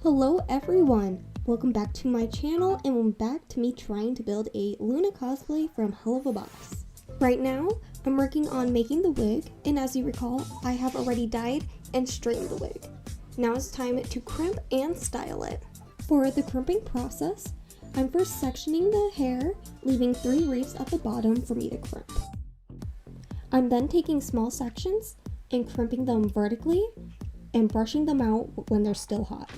Hello everyone! Welcome back to my channel and welcome back to me trying to build a Loona cosplay from Helluva Boss. Right now, I'm working on making the wig, and as you recall, I have already dyed and straightened the wig. Now it's time to crimp and style it. For the crimping process, I'm first sectioning the hair, leaving 3 reefs at the bottom for me to crimp. I'm then taking small sections and crimping them vertically and brushing them out when they're still hot.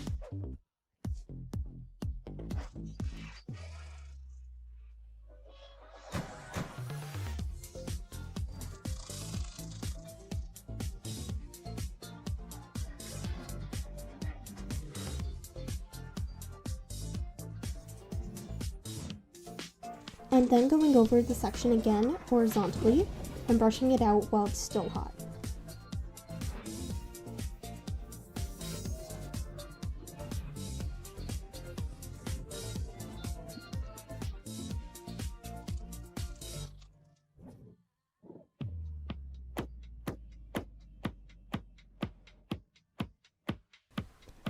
I'm then going over the section again horizontally and brushing it out while it's still hot.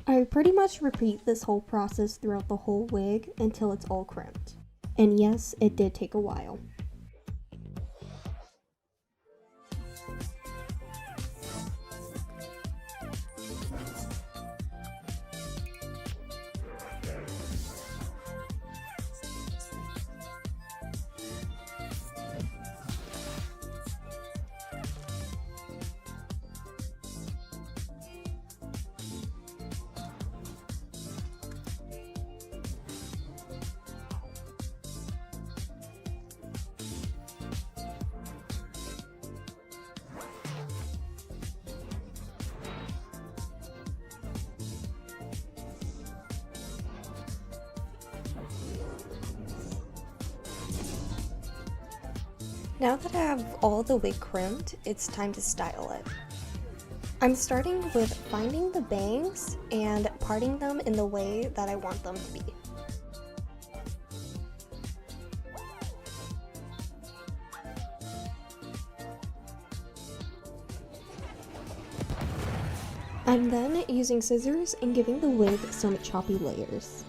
I pretty much repeat this whole process throughout the whole wig until it's all crimped. And yes, it did take a while. Now that I have all the wig crimped, it's time to style it. I'm starting with finding the bangs and parting them in the way that I want them to be. I'm then using scissors and giving the wig some choppy layers.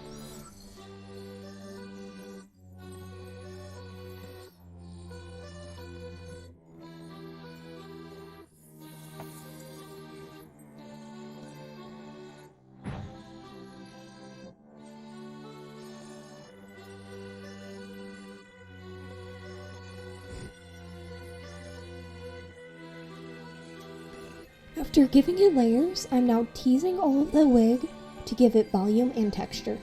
After giving it layers, I'm now teasing all of the wig to give it volume and texture.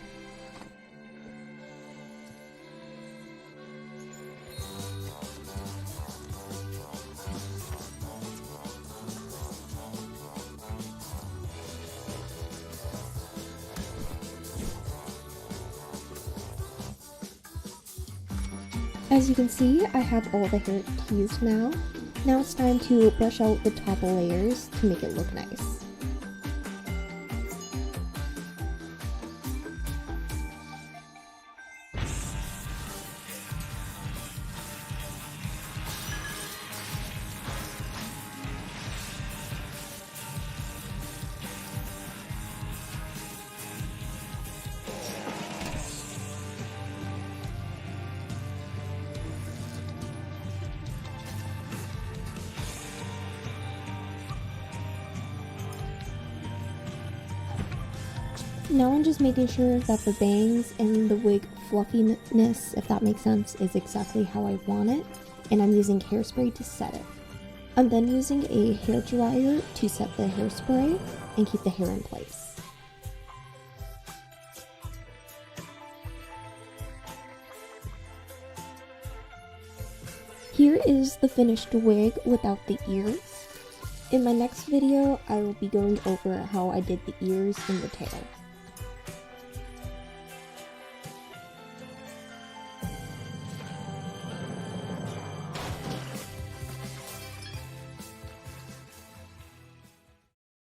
As you can see, I have all the hair teased now. Now it's time to brush out the top layers to make it look nice. Now I'm just making sure that the bangs and the wig fluffiness, if that makes sense, is exactly how I want it, and I'm using hairspray to set it. I'm then using a hair dryer to set the hairspray and keep the hair in place. Here is the finished wig without the ears. In my next video, I will be going over how I did the ears and the tail.